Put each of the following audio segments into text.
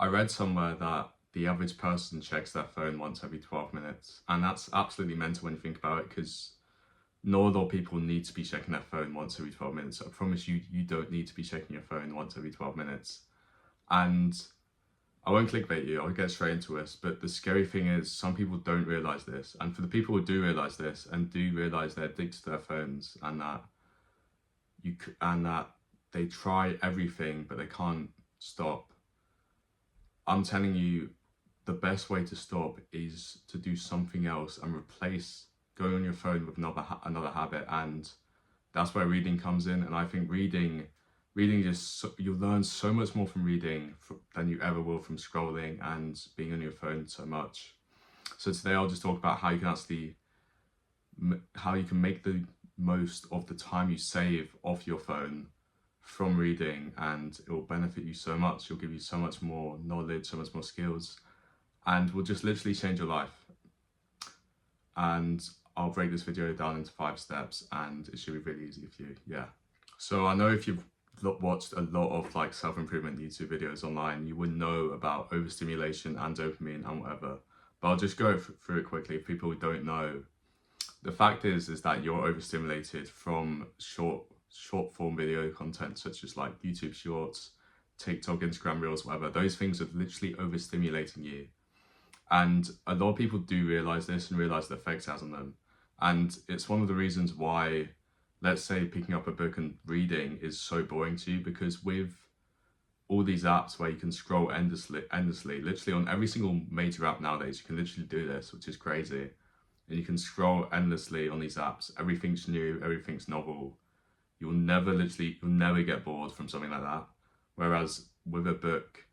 I read somewhere that the average person checks their phone once every 12 minutes. And that's absolutely mental when you think about it, because not all people need to be checking their phone once every 12 minutes. I promise you, you don't need to be checking your phone once every 12 minutes. And I won't clickbait you, I'll get straight into this, but the scary thing is some people don't realize this. And for the people who do realize this and do realize they're addicted to their phones, and that they try everything but they can't stop, I'm telling you, the best way to stop is to do something else and replace going on your phone with another habit. And that's where reading comes in. And I think reading just, you'll learn so much more from reading than you ever will from scrolling and being on your phone so much. So today I'll just talk about how you can make the most of the time you save off your phone from reading, and it will benefit you so much. It'll give you so much more knowledge, so much more skills, and will just literally change your life. And I'll break this video down into 5 steps, and it should be really easy for you. Yeah. So I know if you've watched a lot of like self-improvement YouTube videos online, you would know about overstimulation and dopamine and whatever. But I'll just go through it quickly for people who don't know. The fact is that you're overstimulated from short form video content, such as like YouTube Shorts, TikTok, Instagram Reels, whatever. Those things are literally overstimulating you. And a lot of people do realize this and realize the effects it has on them. And it's one of the reasons why, let's say, picking up a book and reading is so boring to you, because with all these apps where you can scroll endlessly, literally on every single major app nowadays, you can literally do this, which is crazy. And you can scroll endlessly on these apps. Everything's new, everything's novel. You'll never get bored from something like that. Whereas with a book,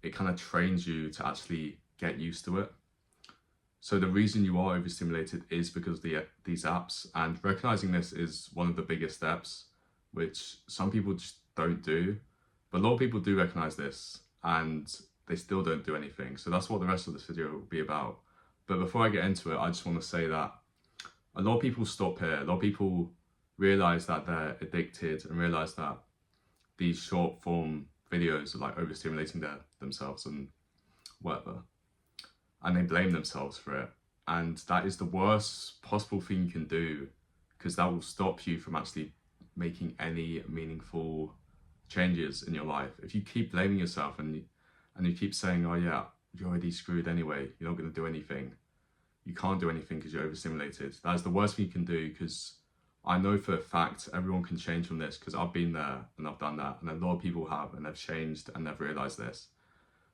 it kind of trains you to actually get used to it. So the reason you are overstimulated is because of these apps, and recognizing this is one of the biggest steps, which some people just don't do. But a lot of people do recognize this and they still don't do anything. So that's what the rest of this video will be about. But before I get into it, I just want to say that a lot of people stop here. A lot of people realize that they're addicted and realize that these short form videos are like overstimulating themselves and whatever. And they blame themselves for it. And that is the worst possible thing you can do, because that will stop you from actually making any meaningful changes in your life. If you keep blaming yourself and you keep saying, oh yeah, you're already screwed anyway, you're not going to do anything. You can't do anything because you're overstimulated. That is the worst thing you can do, because I know for a fact everyone can change from this, because I've been there and I've done that, and a lot of people have, and they've changed and they've realized this.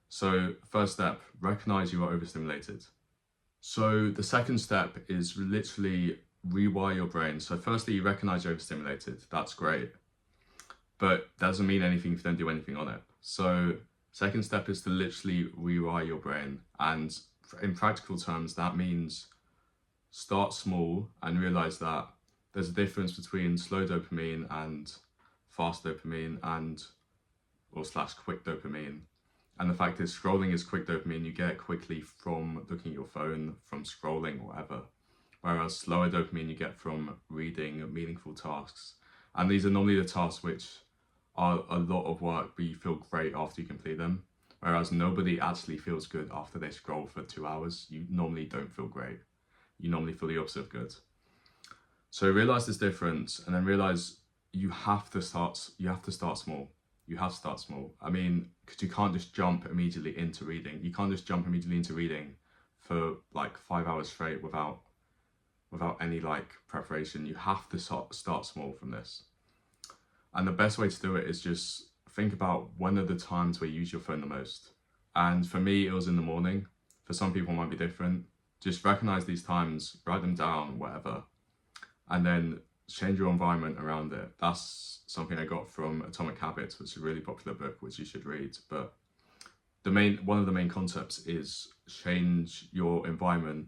So first step, recognize you are overstimulated. So the second step is literally rewire your brain. So firstly, you recognize you're overstimulated. That's great. But that doesn't mean anything if you don't do anything on it. So second step is to literally rewire your brain. And in practical terms, that means start small and realize that there's a difference between slow dopamine and fast dopamine or quick dopamine. And the fact is, scrolling is quick dopamine. You get it quickly from looking at your phone, from scrolling, or whatever. Whereas slower dopamine you get from reading meaningful tasks. And these are normally the tasks which are a lot of work, but you feel great after you complete them. Whereas nobody actually feels good after they scroll for 2 hours. You normally don't feel great. You normally feel the opposite of good. So realize this difference, and then realize you have to start small. You have to start small. I mean, because you can't just jump immediately into reading. You can't just jump immediately into reading for like 5 hours straight without any like preparation. You have to start small from this. And the best way to do it is just think about when are the times where you use your phone the most. And for me, it was in the morning. For some people, it might be different. Just recognize these times, write them down, whatever, and then change your environment around it. That's something I got from Atomic Habits, which is a really popular book, which you should read. But one of the main concepts is change your environment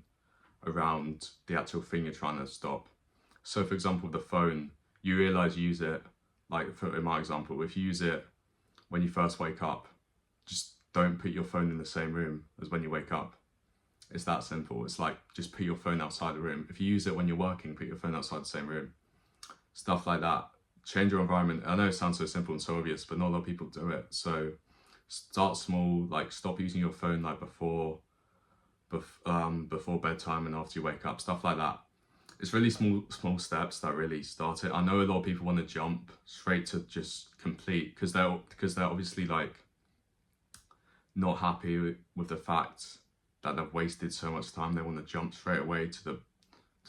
around the actual thing you're trying to stop. So for example, the phone, you realize you use it, like in my example, if you use it when you first wake up, just don't put your phone in the same room as when you wake up. It's that simple. It's like, just put your phone outside the room. If you use it when you're working, put your phone outside the same room. Stuff like that. Change your environment. I know it sounds so simple and so obvious, but not a lot of people do it. So Start small, like stop using your phone like before bedtime and after you wake up, stuff like that. It's really small steps that really start it. I know a lot of people want to jump straight to just complete because they're obviously like not happy with the fact that they've wasted so much time. They want to jump straight away to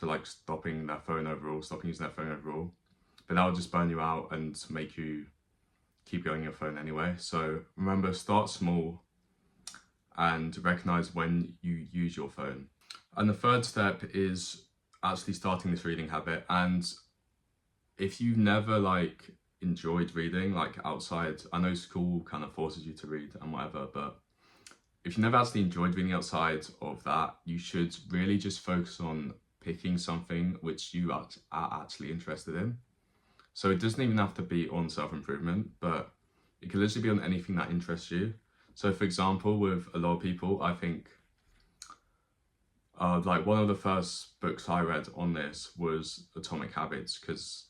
like stopping using their phone overall. But that will just burn you out and make you keep going on your phone anyway. So remember, start small and recognize when you use your phone. And the third step is actually starting this reading habit. And if you've never like enjoyed reading like outside, I know school kind of forces you to read and whatever, but if you never actually enjoyed reading outside of that, you should really just focus on picking something which you are actually interested in. So it doesn't even have to be on self-improvement, but it can literally be on anything that interests you. So for example, with a lot of people, I think like one of the first books I read on this was Atomic Habits, because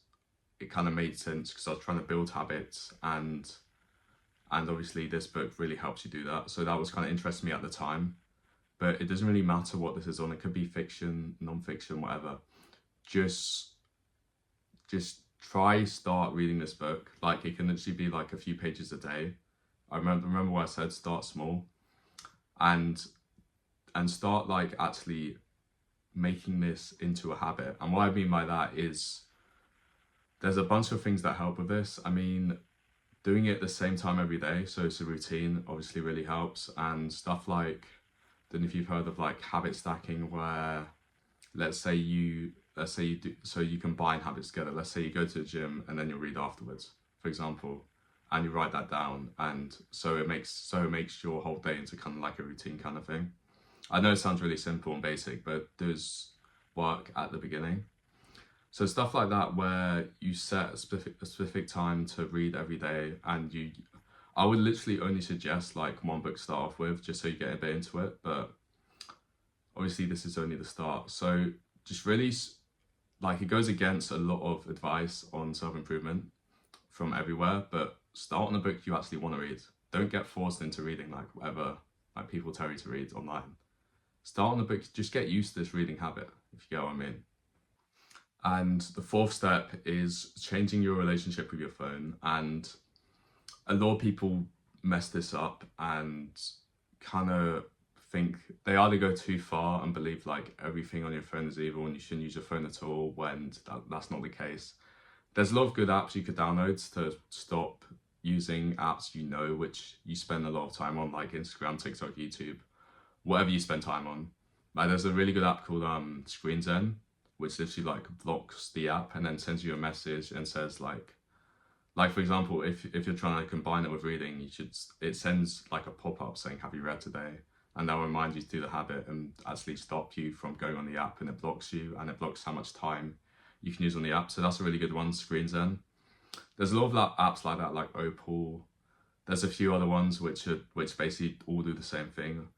it kind of made sense because I was trying to build habits, and obviously this book really helps you do that. So that was kind of interesting me at the time, but it doesn't really matter what this is on. It could be fiction, non-fiction, whatever. Just start reading this book. Like it can literally be like a few pages a day. I remember what I said, start small and start like actually making this into a habit. And what I mean by that is there's a bunch of things that help with this. I mean, doing it at the same time every day, so it's a routine, obviously really helps. And stuff like, I don't know if you've heard of like habit stacking, where let's say you do, so you combine habits together. Let's say you go to the gym and then you'll read afterwards, for example, and you write that down, and so it makes your whole day into kind of like a routine kind of thing. I know it sounds really simple and basic, but it does work at the beginning. So stuff like that, where you set a specific time to read every day, and I would literally only suggest like one book to start off with, just so you get a bit into it. But obviously this is only the start. So just really, like, it goes against a lot of advice on self-improvement from everywhere, but start on a book you actually want to read. Don't get forced into reading like whatever like people tell you to read online. Start on a book, just get used to this reading habit, if you get what I mean. And the fourth step is changing your relationship with your phone. And a lot of people mess this up and kind of think they either go too far and believe like everything on your phone is evil and you shouldn't use your phone at all, when that's not the case. There's a lot of good apps you could download to stop using apps which you spend a lot of time on, like Instagram, TikTok, YouTube, whatever you spend time on. Like there's a really good app called Screen Zen, which literally like blocks the app and then sends you a message and says like for example, if you're trying to combine it with reading, it sends like a pop-up saying, have you read today? And that will remind you to do the habit and actually stop you from going on the app, and it blocks you, and it blocks how much time you can use on the app. So that's a really good one, Screen Zen. There's a lot of apps like that, like Opal. There's a few other ones which basically all do the same thing,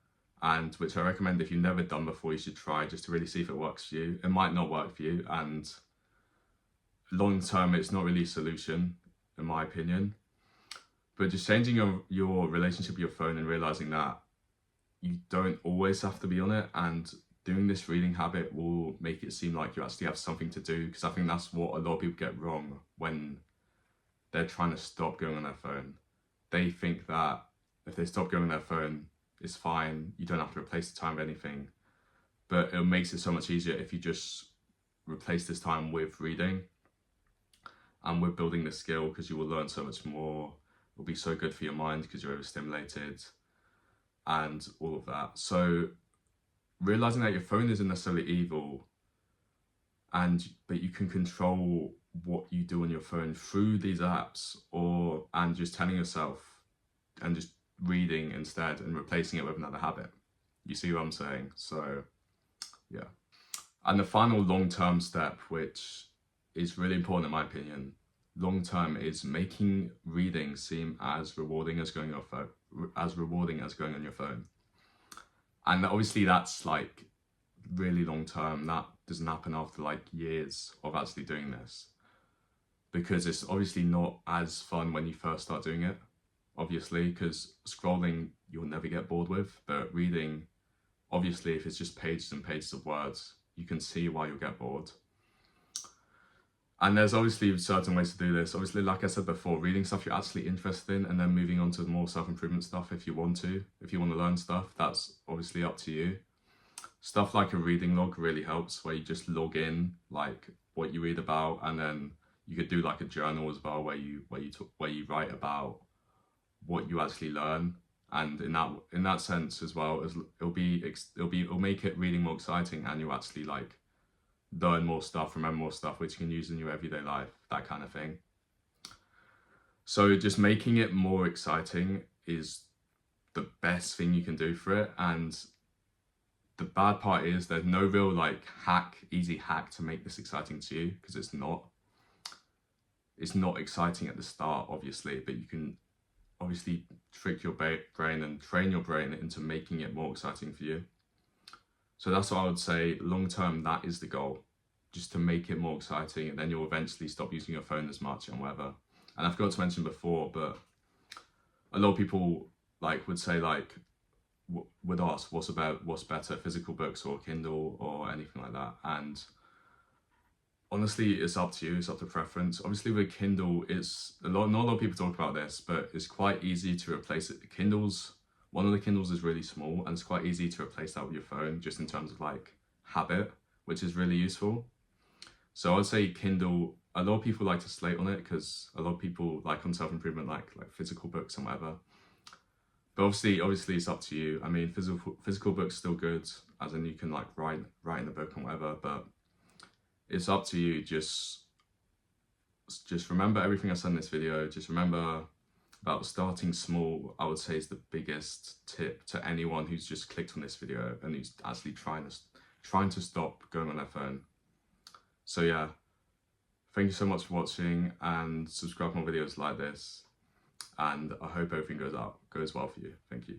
and which I recommend if you've never done before, you should try, just to really see if it works for you. It might not work for you, and long term it's not really a solution in my opinion. But just changing your relationship with your phone and realizing that you don't always have to be on it, and doing this reading habit will make it seem like you actually have something to do, because I think that's what a lot of people get wrong when they're trying to stop going on their phone. They think that if they stop going on their phone, it's fine, you don't have to replace the time with anything. But it makes it so much easier if you just replace this time with reading and with building the skill, because you will learn so much more. It'll be so good for your mind because you're overstimulated and all of that. So realizing that your phone isn't necessarily evil, but you can control what you do on your phone through these apps, and just telling yourself and just reading instead and replacing it with another habit. You see what I'm saying? So yeah. And the final long-term step, which is really important in my opinion, long-term, is making reading seem as rewarding as going on your phone. And obviously that's like really long-term. That doesn't happen after like years of actually doing this, because it's obviously not as fun when you first start doing it obviously, because scrolling you'll never get bored with, but reading, obviously, if it's just pages and pages of words, you can see why you'll get bored. And there's obviously certain ways to do this. Obviously, like I said before, reading stuff you're actually interested in, and then moving on to more self-improvement stuff if you want to. If you want to learn stuff, that's obviously up to you. Stuff like a reading log really helps, where you just log in like what you read about, and then you could do like a journal as well, where you write about what you actually learn. And in that sense as well, as it'll make it reading more exciting, and you'll actually like learn more stuff, remember more stuff, which you can use in your everyday life, that kind of thing. So just making it more exciting is the best thing you can do for it. And the bad part is there's no real like easy hack to make this exciting to you, because it's not exciting at the start, obviously, but you can obviously trick your brain and train your brain into making it more exciting for you. So that's what I would say, long term, that is the goal, just to make it more exciting, and then you'll eventually stop using your phone as much and whatever. And I forgot to mention before, but a lot of people like would say like, would ask what's better, physical books or Kindle or anything like that. And honestly, it's up to you, it's up to preference. Obviously with Kindle, not a lot of people talk about this, but it's quite easy to replace it. One of the Kindles is really small, and it's quite easy to replace that with your phone, just in terms of like habit, which is really useful. So I'd say Kindle, a lot of people like to slate on it, because a lot of people like on self-improvement like physical books and whatever. But obviously it's up to you. I mean, physical books still good, as in you can like write in the book and whatever, but it's up to you. Just remember everything I said in this video. Just remember about starting small, I would say, is the biggest tip to anyone who's just clicked on this video and who's actually trying to stop going on their phone. So yeah, thank you so much for watching, and subscribe to more videos like this. And I hope everything goes well for you. Thank you.